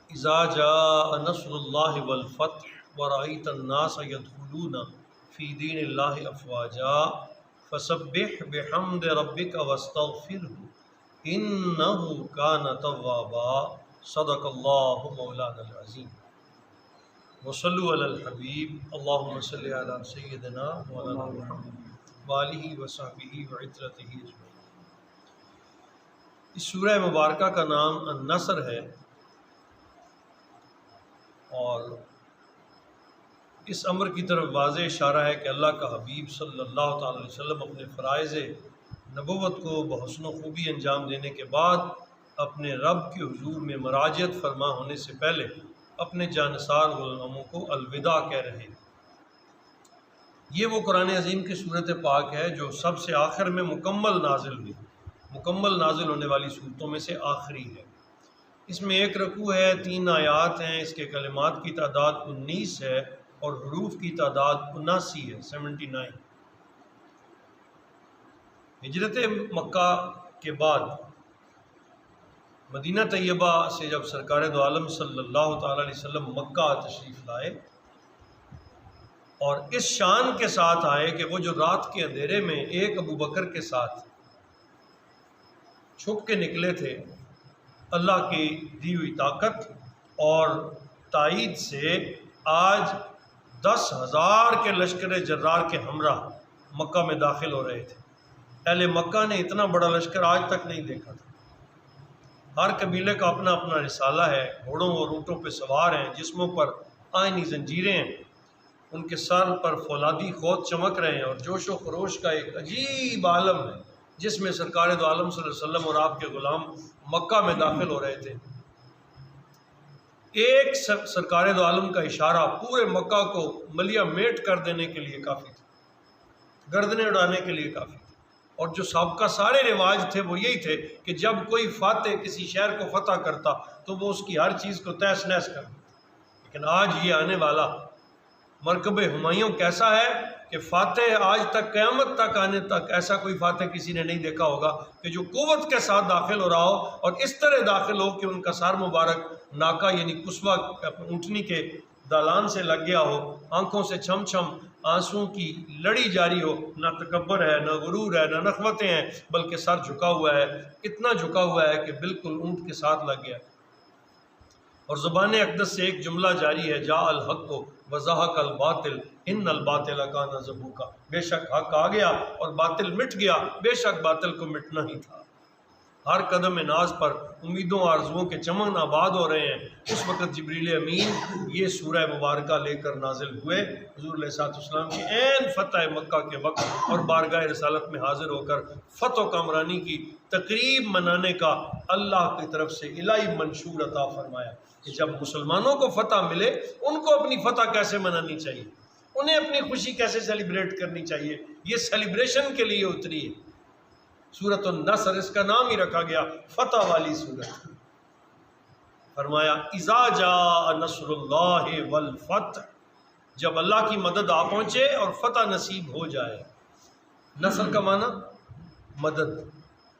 اذا جاء نصر اللہ والفتح ورأیت الناس يدخلون فی دین اللہ افواجا فسبح بحمد ربک واستغفرہ انہ کان توابا صدق اللہ مولانا العظیم وصلوا علی الحبیب اللہم صلی علی سیدنا مولانا محمد وآلہ وصحبہ وعترتہ اجمعین۔ اس سورہ مبارکہ کا نام النصر ہے، اور اس امر کی طرف واضح اشارہ ہے کہ اللہ کا حبیب صلی اللہ تعالی علیہ وسلم اپنے فرائض نبوت کو بحسن و خوبی انجام دینے کے بعد اپنے رب کے حضور میں مراجعت فرما ہونے سے پہلے اپنے جانثار غلاموں کو الوداع کہہ رہے ہیں۔ یہ وہ قرآن عظیم کی صورت پاک ہے جو سب سے آخر میں مکمل نازل ہوئی، مکمل نازل ہونے والی صورتوں میں سے آخری ہے۔ اس میں 1 رکوع ہے، 3 آیات ہیں، اس کے کلمات کی تعداد 19 ہے اور حروف کی تعداد 79 ہے، 79۔ ہجرت مکہ کے بعد مدینہ طیبہ سے جب سرکار دو عالم صلی اللہ تعالی علیہ وسلم مکہ تشریف لائے اور اس شان کے ساتھ آئے کہ وہ جو رات کے اندھیرے میں ایک ابو بکر کے ساتھ چھپ کے نکلے تھے، اللہ کی دی ہوئی طاقت اور تائید سے آج 10,000 کے لشکر جرار کے ہمراہ مکہ میں داخل ہو رہے تھے۔ اہل مکہ نے اتنا بڑا لشکر آج تک نہیں دیکھا تھا۔ ہر قبیلے کا اپنا اپنا رسالہ ہے، گھوڑوں اور اونٹوں پہ سوار ہیں، جسموں پر آئینی زنجیریں ہیں، ان کے سر پر فولادی خود چمک رہے ہیں، اور جوش و خروش کا ایک عجیب عالم ہے جس میں سرکار دو عالم صلی اللہ علیہ وسلم اور آپ کے غلام مکہ میں داخل ہو رہے تھے۔ ایک سرکار دو عالم کا اشارہ پورے مکہ کو ملیہ میٹ کر دینے کے لیے کافی تھا، گردنیں اڑانے کے لیے کافی تھا۔ اور جو سابقہ سارے رواج تھے وہ یہی تھے کہ جب کوئی فاتح کسی شہر کو فتح کرتا تو وہ اس کی ہر چیز کو تہس نہس کر دیتا۔ لیکن آج یہ آنے والا مرکب ہمایوں کیسا ہے کہ فاتح آج تک قیامت تک آنے تک ایسا کوئی فاتح کسی نے نہیں دیکھا ہوگا کہ جو قوت کے ساتھ داخل ہو رہا ہو اور اس طرح داخل ہو کہ ان کا سر مبارک ناکا یعنی قصوہ اونٹنی کے دالان سے لگ گیا ہو، آنکھوں سے چھم چھم آنسوں کی لڑی جاری ہو، نہ تکبر ہے، نہ غرور ہے، نہ نخوتیں ہیں، بلکہ سر جھکا ہوا ہے، اتنا جھکا ہوا ہے کہ بالکل اونٹ کے ساتھ لگ گیا۔ اور زبان اقدس سے ایک جملہ جاری ہے، جاء الحق وزہق الباطل ان الباطل کان زہوقا، بے شک حق آ گیا اور باطل مٹ گیا، بے شک باطل کو مٹنا ہی تھا۔ ہر قدم ناز پر امیدوں آرزوؤں کے چمن آباد ہو رہے ہیں۔ اس وقت جبریل امین یہ سورہ مبارکہ لے کر نازل ہوئے حضور علیہ الصلوۃ والسلام کی عین فتح مکہ کے وقت، اور بارگاہ رسالت میں حاضر ہو کر فتح و کامرانی کی تقریب منانے کا اللہ کی طرف سے الہی منشور عطا فرمایا کہ جب مسلمانوں کو فتح ملے ان کو اپنی فتح کیسے منانی چاہیے، انہیں اپنی خوشی کیسے سیلیبریٹ کرنی چاہیے۔ یہ سیلیبریشن کے لیے اتری ہے سورۃ النصر، اس کا نام ہی رکھا گیا فتح والی سورت۔ فرمایا اذا جاء نصر اللہ والفتح، جب اللہ کی مدد آ پہنچے اور فتح نصیب ہو جائے۔ نصر کا معنی مدد،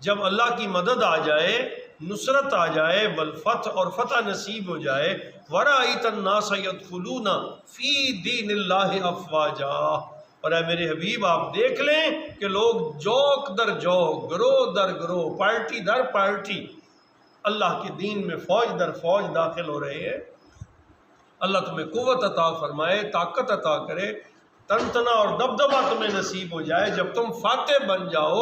جب اللہ کی مدد آ جائے، نصرت آ جائے، والفتح اور فتح نصیب ہو جائے، ورأیت الناس يدخلون فی دین اللہ افواجا، اور اے میرے حبیب آپ دیکھ لیں کہ لوگ جوک در جوک، گروہ در گروہ، پارٹی در پارٹی اللہ کے دین میں فوج در فوج داخل ہو رہے ہیں۔ اللہ تمہیں قوت عطا فرمائے، طاقت عطا کرے، تنتنا اور دبدبہ تمہیں نصیب ہو جائے۔ جب تم فاتح بن جاؤ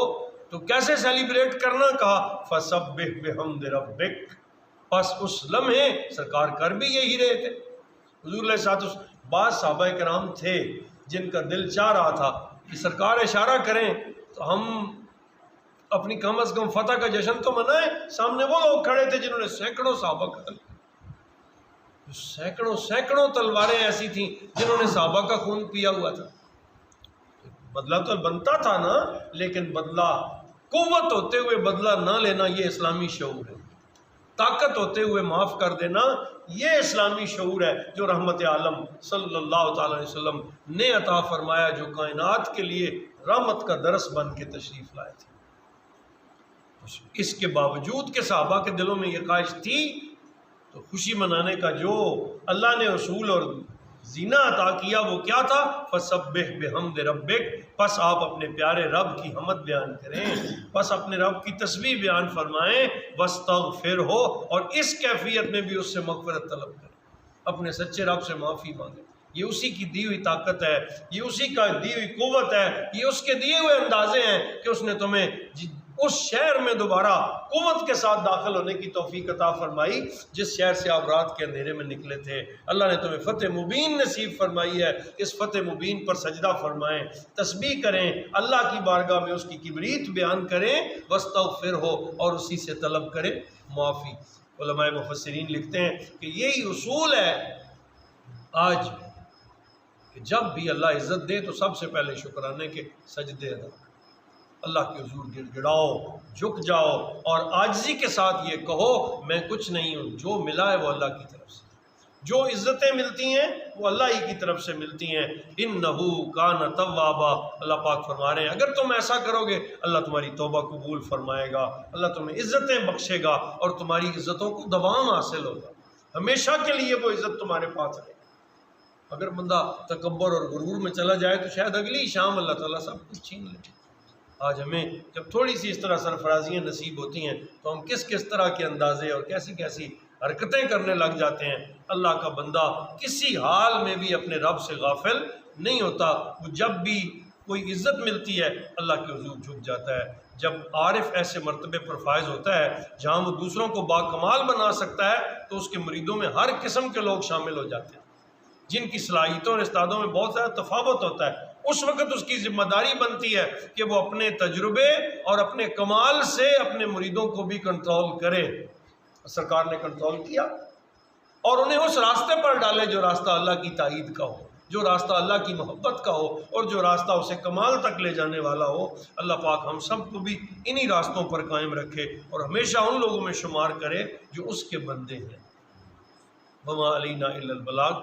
تو کیسے سیلیبریٹ کرنا کہا، فَسَبِّحْ بِحَمْدِ رَبِّكَ، پس اس لمحے سرکار کر بھی یہی رہے تھے۔ حضور علیہ الصلوۃ والسلام، بعض صحابہ کرام تھے جن کا دل چاہ رہا تھا کہ سرکار اشارہ کریں تو ہم اپنی کم از کم فتح کا جشن تو منائیں۔ سامنے وہ لوگ کھڑے تھے جنہوں نے سینکڑوں صحابہ قتل کیا، سینکڑوں تلواریں ایسی تھیں جنہوں نے صحابہ کا خون پیا ہوا تھا۔ بدلہ تو بنتا تھا نا، لیکن بدلہ قوت ہوتے ہوئے بدلہ نہ لینا یہ اسلامی شعور ہے، طاقت ہوتے ہوئے معاف کر دینا یہ اسلامی شعور ہے جو رحمت عالم صلی اللہ تعالی علیہ وسلم نے عطا فرمایا، جو کائنات کے لیے رحمت کا درس بن کے تشریف لائے تھے۔ اس کے باوجود کہ صحابہ کے دلوں میں یہ خواہش تھی تو خوشی منانے کا جو اللہ نے اصول اور زینہ عطا کیا وہ کیا تھا؟ فَسَبِّحْ بِحَمْدِ رَبِّكَ، پس آپ اپنے پیارے رب کی حمد بیان کریں، پس اپنے رب کی تسبیح بیان فرمائیں، وَاسْتَغْفِرْهُ، اور اس کیفیت میں بھی اس سے مغفرت طلب کریں، اپنے سچے رب سے معافی مانگیں۔ یہ اسی کی دی ہوئی طاقت ہے، یہ اسی کا دی ہوئی قوت ہے، یہ اس کے دیے ہوئے اندازے ہیں کہ اس نے تمہیں اس شہر میں دوبارہ قوت کے ساتھ داخل ہونے کی توفیق عطا فرمائی جس شہر سے آپ رات کے اندھیرے میں نکلے تھے۔ اللہ نے تمہیں فتح مبین نصیب فرمائی ہے، اس فتح مبین پر سجدہ فرمائیں، تسبیح کریں، اللہ کی بارگاہ میں اس کی کبریت بیان کریں، واستغفرہ، اور اسی سے طلب کریں معافی۔ علماء مفسرین لکھتے ہیں کہ یہی اصول ہے آج کہ جب بھی اللہ عزت دے تو سب سے پہلے شکرانے کے سجدے ادا کریں، اللہ کے حضور گر گڑاؤ، جھک جاؤ، اور عاجزی کے ساتھ یہ کہو میں کچھ نہیں ہوں، جو ملا ہے وہ اللہ کی طرف سے، جو عزتیں ملتی ہیں وہ اللہ ہی کی طرف سے ملتی ہیں۔ انہو کان توابا، اللہ پاک فرما رہے ہیں اگر تم ایسا کرو گے اللہ تمہاری توبہ قبول فرمائے گا، اللہ تمہیں عزتیں بخشے گا اور تمہاری عزتوں کو دوام حاصل ہوگا، ہمیشہ کے لیے وہ عزت تمہارے پاس رہے گی۔ اگر بندہ تکبر اور غرور میں چلا جائے تو شاید اگلی شام اللہ تعالیٰ سب کچھ چھین لے۔ آج ہمیں جب تھوڑی سی اس طرح سرفرازیاں نصیب ہوتی ہیں تو ہم کس طرح کے اندازے اور کیسی حرکتیں کرنے لگ جاتے ہیں۔ اللہ کا بندہ کسی حال میں بھی اپنے رب سے غافل نہیں ہوتا، وہ جب بھی کوئی عزت ملتی ہے اللہ کے حضور جھک جاتا ہے۔ جب عارف ایسے مرتبے پر فائز ہوتا ہے جہاں وہ دوسروں کو باکمال بنا سکتا ہے تو اس کے مریدوں میں ہر قسم کے لوگ شامل ہو جاتے ہیں، جن کی صلاحیتوں اور استعدادوں میں بہت زیادہ تفاوت ہوتا ہے۔ اس وقت اس کی ذمہ داری بنتی ہے کہ وہ اپنے تجربے اور اپنے کمال سے اپنے مریدوں کو بھی کنٹرول کرے۔ سرکار نے کنٹرول کیا اور انہیں اس راستے پر ڈالے جو راستہ اللہ کی تائید کا ہو، جو راستہ اللہ کی محبت کا ہو، اور جو راستہ اسے کمال تک لے جانے والا ہو۔ اللہ پاک ہم سب کو بھی انہی راستوں پر قائم رکھے اور ہمیشہ ان لوگوں میں شمار کرے جو اس کے بندے ہیں۔ وما علینا الا البلاغ۔